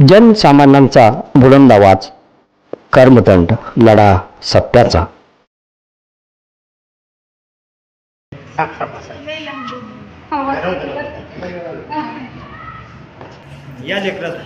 जनसामान्यांचा बुलंद आवाज, कर्मदंड, लढा सत्याचा. या लेकरात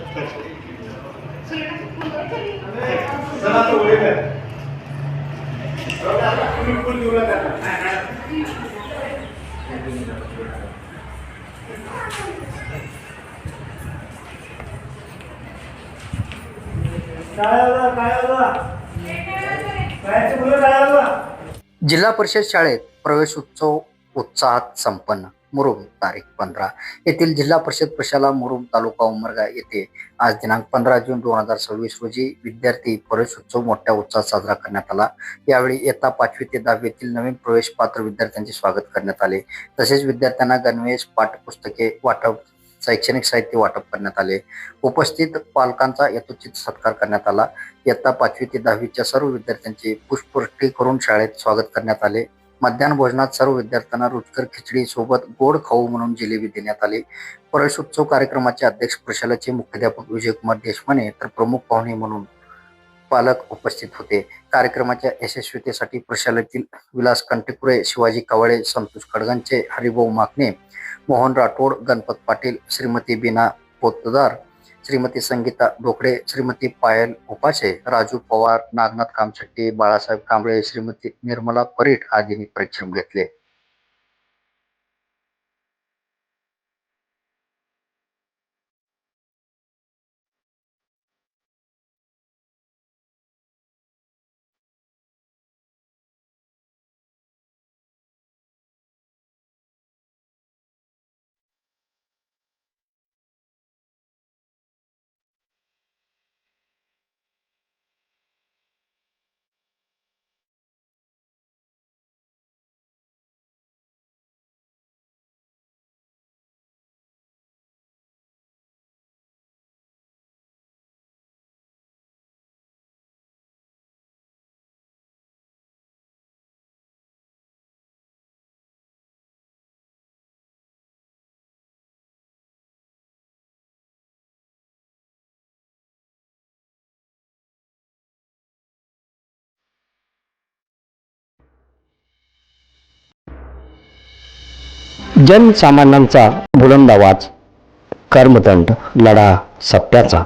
जिल्हा परिषद शाळेत प्रवेशोत्सव उत्साहात संपन्न. मुरुम तारीख 15 येथील जिल्हा परिषद प्रशाला मुरुम तालुका उमरगा येथे आज दिनांक 15 जून 2026 रोजी विद्यार्थी प्रवेशोत्सव मोठ्या उत्साहात साजरा करण्यात आला. यावेळी इयत्ता 5वी ते 10वी येथील नवीन प्रवेश पात्र विद्यार्थ्यांचे स्वागत करण्यात आले. तसेच विद्यार्थ्यांना गणवेश, पाठ्यपुस्तके वाटप, शैक्षणिक साहित्य वाटप करण्यात आले. उपस्थित पालकांचा यथोचित सत्कार करण्यात आला. इयत्ता 5वी ते 10वीच्या सर्व विद्यार्थ्यांचे पुष्पवृष्टी करून शाळेत स्वागत करण्यात आले. मध्याह्न भोजनात सर्व विद्यार्थ्यांना रुचकर खिचडी सोबत गोड खाऊ म्हणून जिलेबी देण्यात आली. प्रवेशोत्सव कार्यक्रमाचे अध्यक्ष प्रशालेचे मुख्याध्यापक विजयकुमार देशमाने तर प्रमुख पाहुणे म्हणून पालक उपस्थित होते. कार्यक्रमाच्या यशस्वीतेसाठी प्रशालेतील विलास कंटेपुरे, शिवाजी कवाळे, संतोष खडगांचे, हरिभाऊ माकणे, मोहन राठोड, गणपत पाटील, श्रीमती बीना पोतदार, श्रीमती संगीता ढोकळे, श्रीमती पायल उपासे, राजू पवार, नागनाथ कामशेट्टी, बाळासाहेब कांबळे, श्रीमती निर्मला परीट आदींनी परिश्रम घेतले. जनसामान्यांचा बुलंद आवाज, कर्मदंड, लढा सत्याचा.